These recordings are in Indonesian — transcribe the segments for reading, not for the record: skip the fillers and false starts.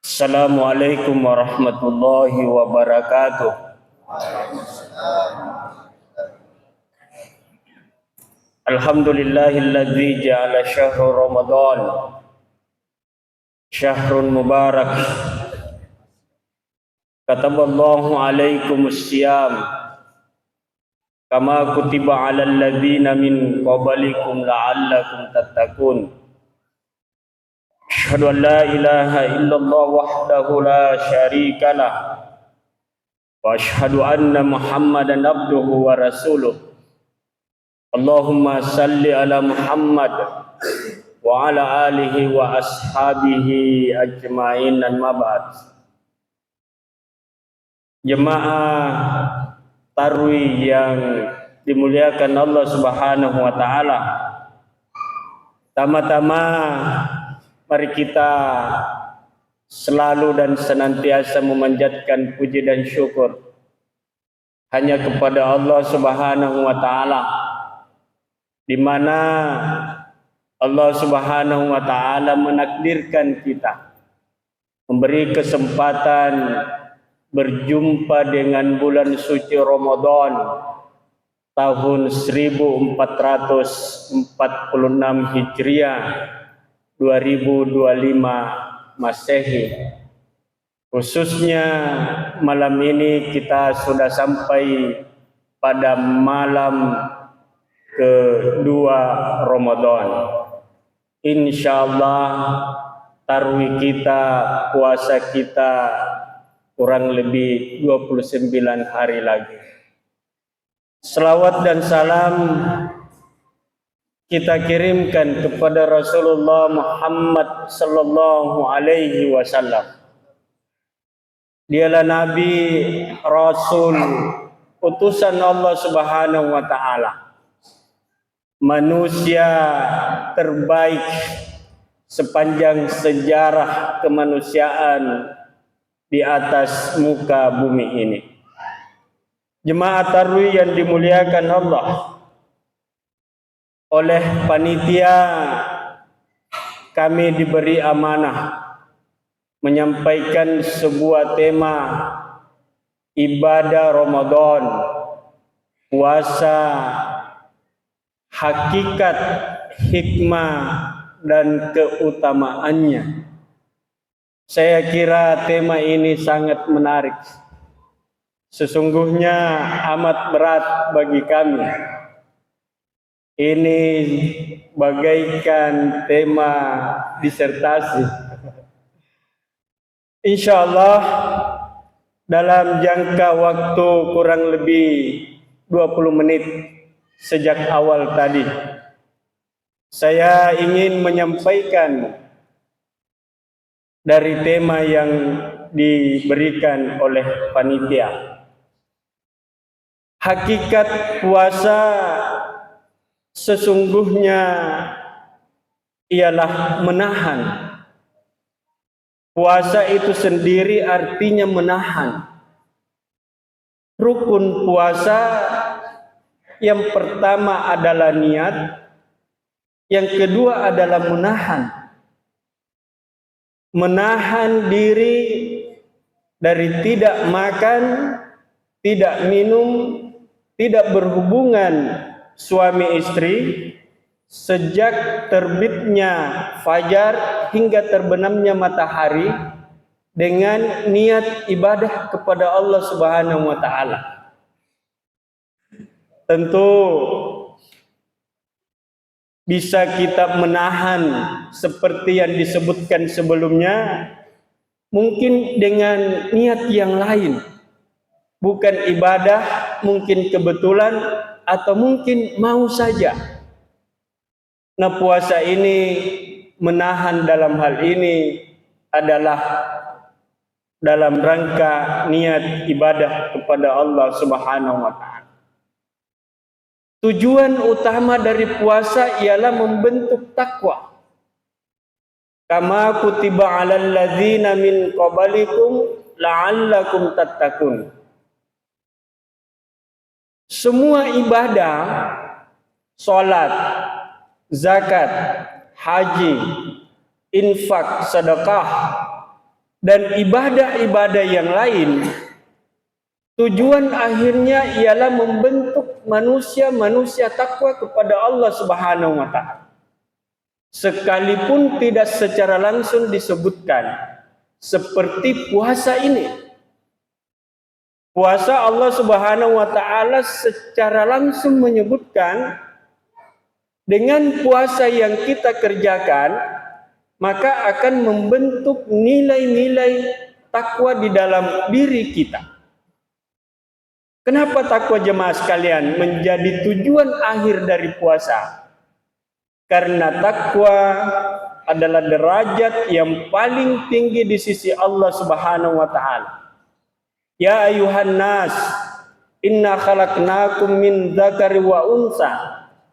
Assalamualaikum warahmatullahi wabarakatuh. Alhamdulillahilladzi ja'ala syahra Ramadan syahrun mubarak. Kataballahu alaikumus siyam kama kutiba 'alal ladzina min qablikum la'allakum tattaqun. Asyhadu an la ilaha illallah wahdahu la syarikalah wa asyhadu anna Muhammadan abduhu wa rasuluh. Allahumma salli ala Muhammad wa ala alihi wa ashabihi ajma'in. Amma ba'd. Jemaah Tarwih yang dimuliakan Allah Subhanahu wa taala. Tama-tama mari kita selalu dan senantiasa memanjatkan puji dan syukur hanya kepada Allah Subhanahu wa taala, di mana Allah Subhanahu wa taala menakdirkan kita, memberi kesempatan berjumpa dengan bulan suci Ramadan tahun 1446 Hijriah 2025 Masehi. Khususnya malam ini kita sudah sampai pada malam kedua Ramadan. Insyaallah tarwih kita, puasa kita kurang lebih 29 hari lagi. Selawat dan salam kita kirimkan kepada Rasulullah Muhammad sallallahu alaihi wasallam. Dialah Nabi, Rasul, utusan Allah Subhanahu wa taala. Manusia terbaik sepanjang sejarah kemanusiaan di atas muka bumi ini. Jemaah tarwih yang dimuliakan Allah, oleh panitia kami diberi amanah menyampaikan sebuah tema ibadah Ramadan, puasa, hakikat, hikmah dan keutamaannya. Saya kira tema ini sangat menarik. Sesungguhnya amat berat bagi kami. Ini bagaikan tema disertasi. Insyaallah dalam jangka waktu kurang lebih 20 menit sejak awal tadi, saya ingin menyampaikan dari tema yang diberikan oleh panitia. Hakikat puasa sesungguhnya ialah menahan. Puasa itu sendiri artinya menahan. Rukun puasa yang pertama adalah niat, yang kedua adalah menahan. Menahan diri dari tidak makan, tidak minum, tidak berhubungan suami istri sejak terbitnya fajar hingga terbenamnya matahari dengan niat ibadah kepada Allah Subhanahu wa taala. Tentu bisa kita menahan seperti yang disebutkan sebelumnya, mungkin dengan niat yang lain, bukan ibadah, mungkin kebetulan, atau mungkin mau saja. Nah, puasa ini menahan dalam hal ini adalah dalam rangka niat ibadah kepada Allah Subhanahu wa taala. Tujuan utama dari puasa ialah membentuk takwa. Kama kutiba 'alal ladzina min qablikum la'allakum tattaqun. Semua ibadah, salat, zakat, haji, infak, sedekah, dan ibadah-ibadah yang lain, tujuan akhirnya ialah membentuk manusia takwa kepada Allah Subhanahu wa taala. Sekalipun tidak secara langsung disebutkan, seperti puasa ini. Puasa Allah Subhanahu wa taala secara langsung menyebutkan, dengan puasa yang kita kerjakan, maka akan membentuk nilai-nilai takwa di dalam diri kita. Kenapa takwa jemaah sekalian menjadi tujuan akhir dari puasa? Karena takwa adalah derajat yang paling tinggi di sisi Allah Subhanahu wa taala. Ya ayuhan nas, inna khalaqnakum min dzakari wa unsa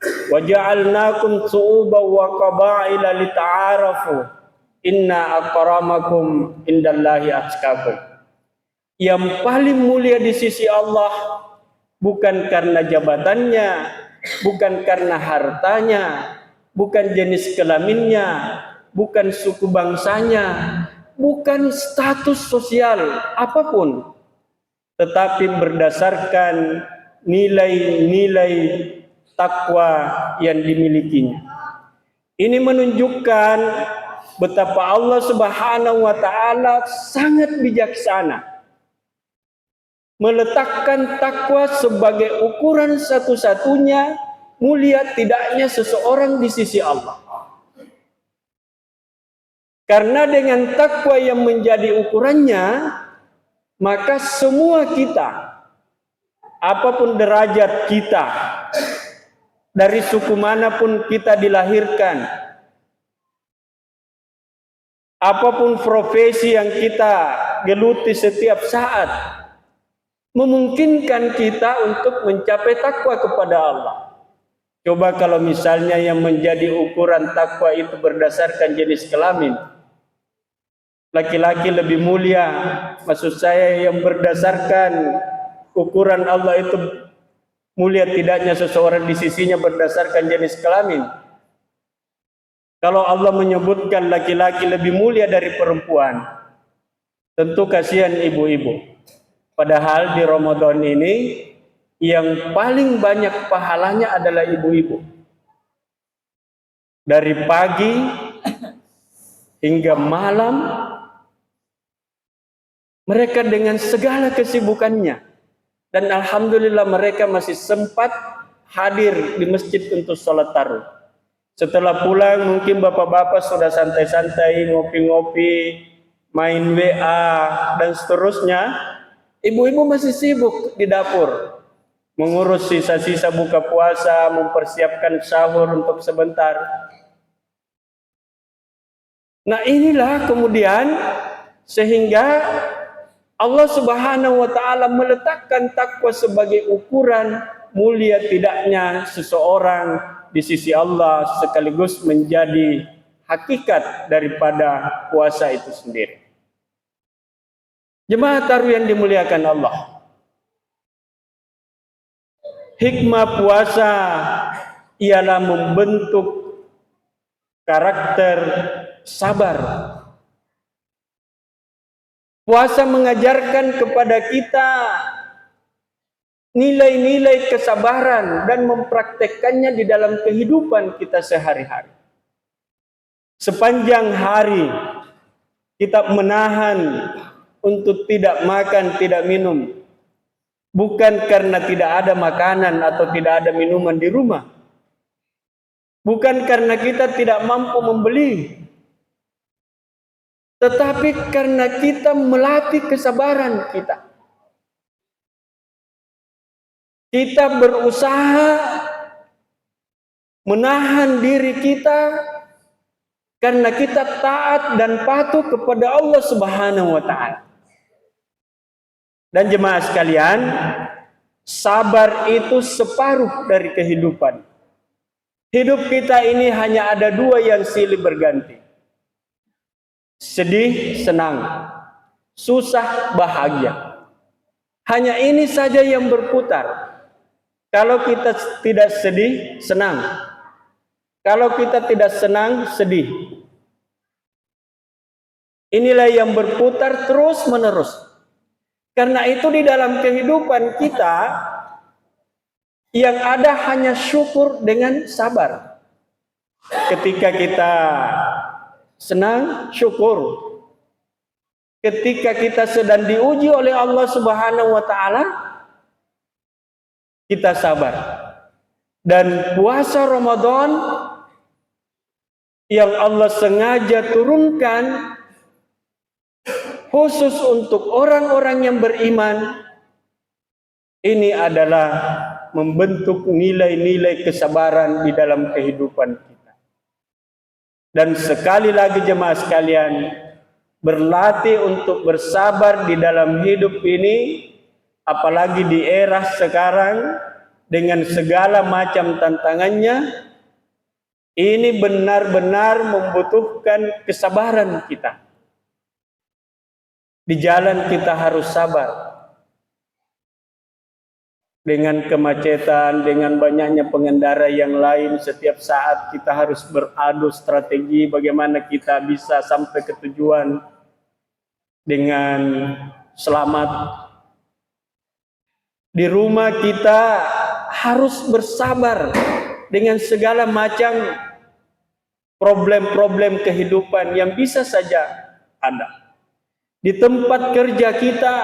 wa ja'alnakum syu'uban wa qabaila lita'arafu inna akramakum indallahi atqakum. Yang paling mulia di sisi Allah bukan karena jabatannya, bukan karena hartanya, bukan jenis kelaminnya, bukan suku bangsanya, bukan status sosial apapun, tetapi berdasarkan nilai-nilai takwa yang dimilikinya. Ini menunjukkan betapa Allah Subhanahu wa taala sangat bijaksana meletakkan takwa sebagai ukuran satu-satunya mulia tidaknya seseorang di sisi Allah. Karena dengan takwa yang menjadi ukurannya, maka semua kita, apapun derajat kita, dari suku manapun kita dilahirkan, apapun profesi yang kita geluti setiap saat, memungkinkan kita untuk mencapai takwa kepada Allah. Coba kalau misalnya yang menjadi ukuran takwa itu berdasarkan jenis kelamin, laki-laki lebih mulia, maksud saya yang berdasarkan ukuran Allah itu mulia tidaknya seseorang di sisinya berdasarkan jenis kelamin. Kalau Allah menyebutkan laki-laki lebih mulia dari perempuan, tentu kasihan ibu-ibu. Padahal di Ramadan ini yang paling banyak pahalanya adalah ibu-ibu. Dari pagi hingga malam, mereka dengan segala kesibukannya, dan alhamdulillah mereka masih sempat hadir di masjid untuk sholat tarawih. Setelah pulang mungkin bapak-bapak sudah santai-santai, ngopi-ngopi, main WA dan seterusnya. Ibu-ibu masih sibuk di dapur, mengurus sisa-sisa buka puasa, mempersiapkan sahur untuk sebentar. Nah inilah kemudian sehingga Allah Subhanahu wa taala meletakkan takwa sebagai ukuran mulia tidaknya seseorang di sisi Allah, sekaligus menjadi hakikat daripada puasa itu sendiri. Jemaah tarawih yang dimuliakan Allah, hikmah puasa ialah membentuk karakter sabar. Puasa mengajarkan kepada kita nilai-nilai kesabaran dan mempraktekkannya di dalam kehidupan kita sehari-hari. Sepanjang hari kita menahan untuk tidak makan, tidak minum, bukan karena tidak ada makanan atau tidak ada minuman di rumah, bukan karena kita tidak mampu membeli, tetapi karena kita melatih kesabaran kita. Kita berusaha menahan diri kita karena kita taat dan patuh kepada Allah Subhanahu wa taala. Dan jemaah sekalian, sabar itu separuh dari kehidupan. Hidup kita ini hanya ada dua yang silih berganti. Sedih, senang. Susah, bahagia. Hanya ini saja yang berputar. Kalau kita tidak sedih, senang. Kalau kita tidak senang, sedih. Inilah yang berputar terus menerus. Karena itu di dalam kehidupan kita yang ada hanya syukur dengan sabar. Ketika kita senang, syukur. Ketika kita sedang diuji oleh Allah Subhanahu wa taala, kita sabar. Dan puasa Ramadan yang Allah sengaja turunkan khusus untuk orang-orang yang beriman, ini adalah membentuk nilai-nilai kesabaran di dalam kehidupan kita. Dan sekali lagi jemaah sekalian, berlatih untuk bersabar di dalam hidup ini, apalagi di era sekarang dengan segala macam tantangannya, ini benar-benar membutuhkan kesabaran kita. Di jalan kita harus sabar. Dengan kemacetan, dengan banyaknya pengendara yang lain, setiap saat kita harus beradu strategi bagaimana kita bisa sampai ke tujuan dengan selamat. Di rumah kita harus bersabar dengan segala macam problem-problem kehidupan yang bisa saja ada. Di tempat kerja kita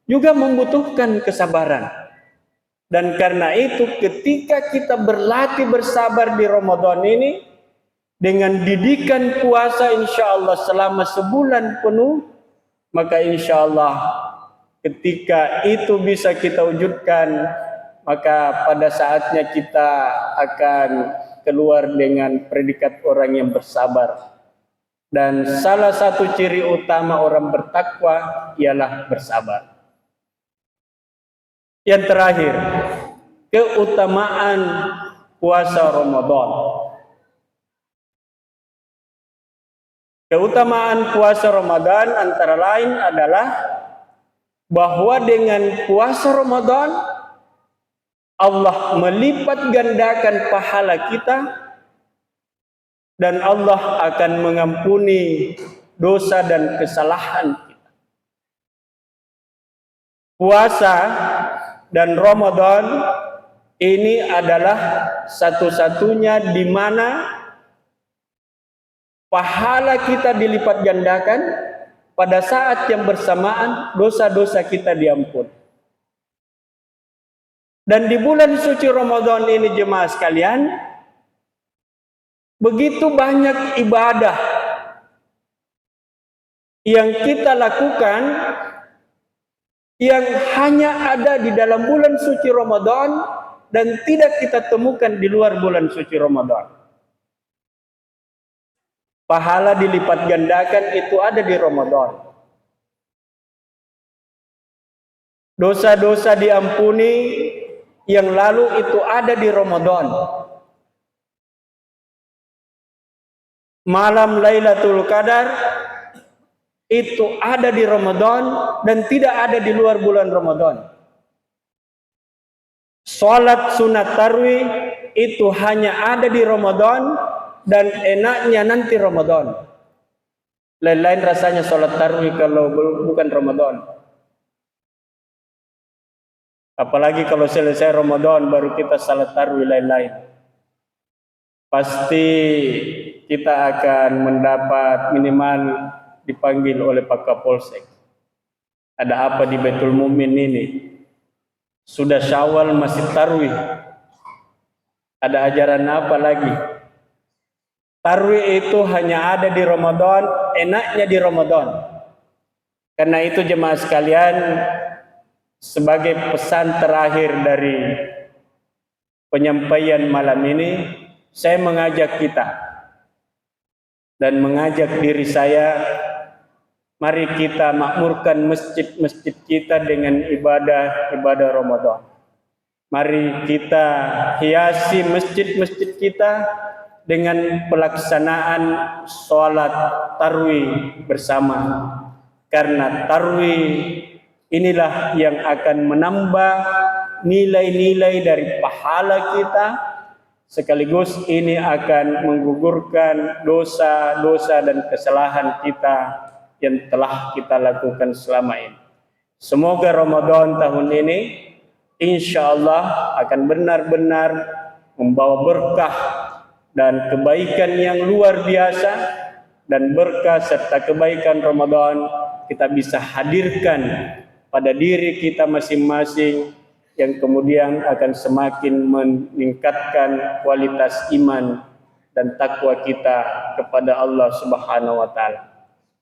juga membutuhkan kesabaran. Dan karena itu ketika kita berlatih bersabar di Ramadan ini, dengan didikan puasa insya Allah selama sebulan penuh, maka insya Allah ketika itu bisa kita wujudkan, maka pada saatnya kita akan keluar dengan predikat orang yang bersabar. Dan salah satu ciri utama orang bertakwa ialah bersabar. Yang terakhir, keutamaan puasa Ramadan. Keutamaan puasa Ramadan antara lain adalah bahwa dengan puasa Ramadan Allah melipat gandakan pahala kita dan Allah akan mengampuni dosa dan kesalahan kita. Puasa dan Ramadan ini adalah satu-satunya di mana pahala kita dilipat gandakan, pada saat yang bersamaan dosa-dosa kita diampun. Dan di bulan suci Ramadan ini jemaah sekalian, begitu banyak ibadah yang kita lakukan yang hanya ada di dalam bulan suci Ramadan dan tidak kita temukan di luar bulan suci Ramadan. Pahala dilipat gandakan itu ada di Ramadan. Dosa-dosa diampuni yang lalu itu ada di Ramadan. Malam Lailatul Qadar itu ada di Ramadan dan tidak ada di luar bulan Ramadan. Salat sunat tarawih itu hanya ada di Ramadan dan enaknya nanti Ramadan. Lain-lain rasanya salat tarawih kalau bukan Ramadan. Apalagi kalau selesai Ramadan baru kita salat tarawih lain-lain. Pasti kita akan mendapat minimal dipanggil oleh Pak Kapolsek. Ada apa di Baitul Mumin ini? Sudah Syawal masih tarawih. Ada ajaran apa lagi? Tarawih itu hanya ada di Ramadan, enaknya di Ramadan. Karena itu jemaah sekalian, sebagai pesan terakhir dari penyampaian malam ini, saya mengajak kita dan mengajak diri saya, mari kita makmurkan masjid-masjid kita dengan ibadah-ibadah Ramadan. Mari kita hiasi masjid-masjid kita dengan pelaksanaan sholat tarawih bersama. Karena tarawih inilah yang akan menambah nilai-nilai dari pahala kita sekaligus ini akan menggugurkan dosa-dosa dan kesalahan kita yang telah kita lakukan selama ini. Semoga Ramadan tahun ini insya Allah akan benar-benar membawa berkah dan kebaikan yang luar biasa, dan berkah serta kebaikan Ramadan kita bisa hadirkan pada diri kita masing-masing, yang kemudian akan semakin meningkatkan kualitas iman dan takwa kita kepada Allah Subhanahu wa taala.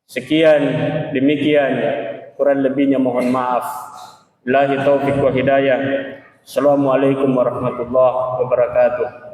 Sekian, demikian, kurang lebihnya mohon maaf. Billahi taufiq wa hidayah. Assalamualaikum warahmatullahi wabarakatuh.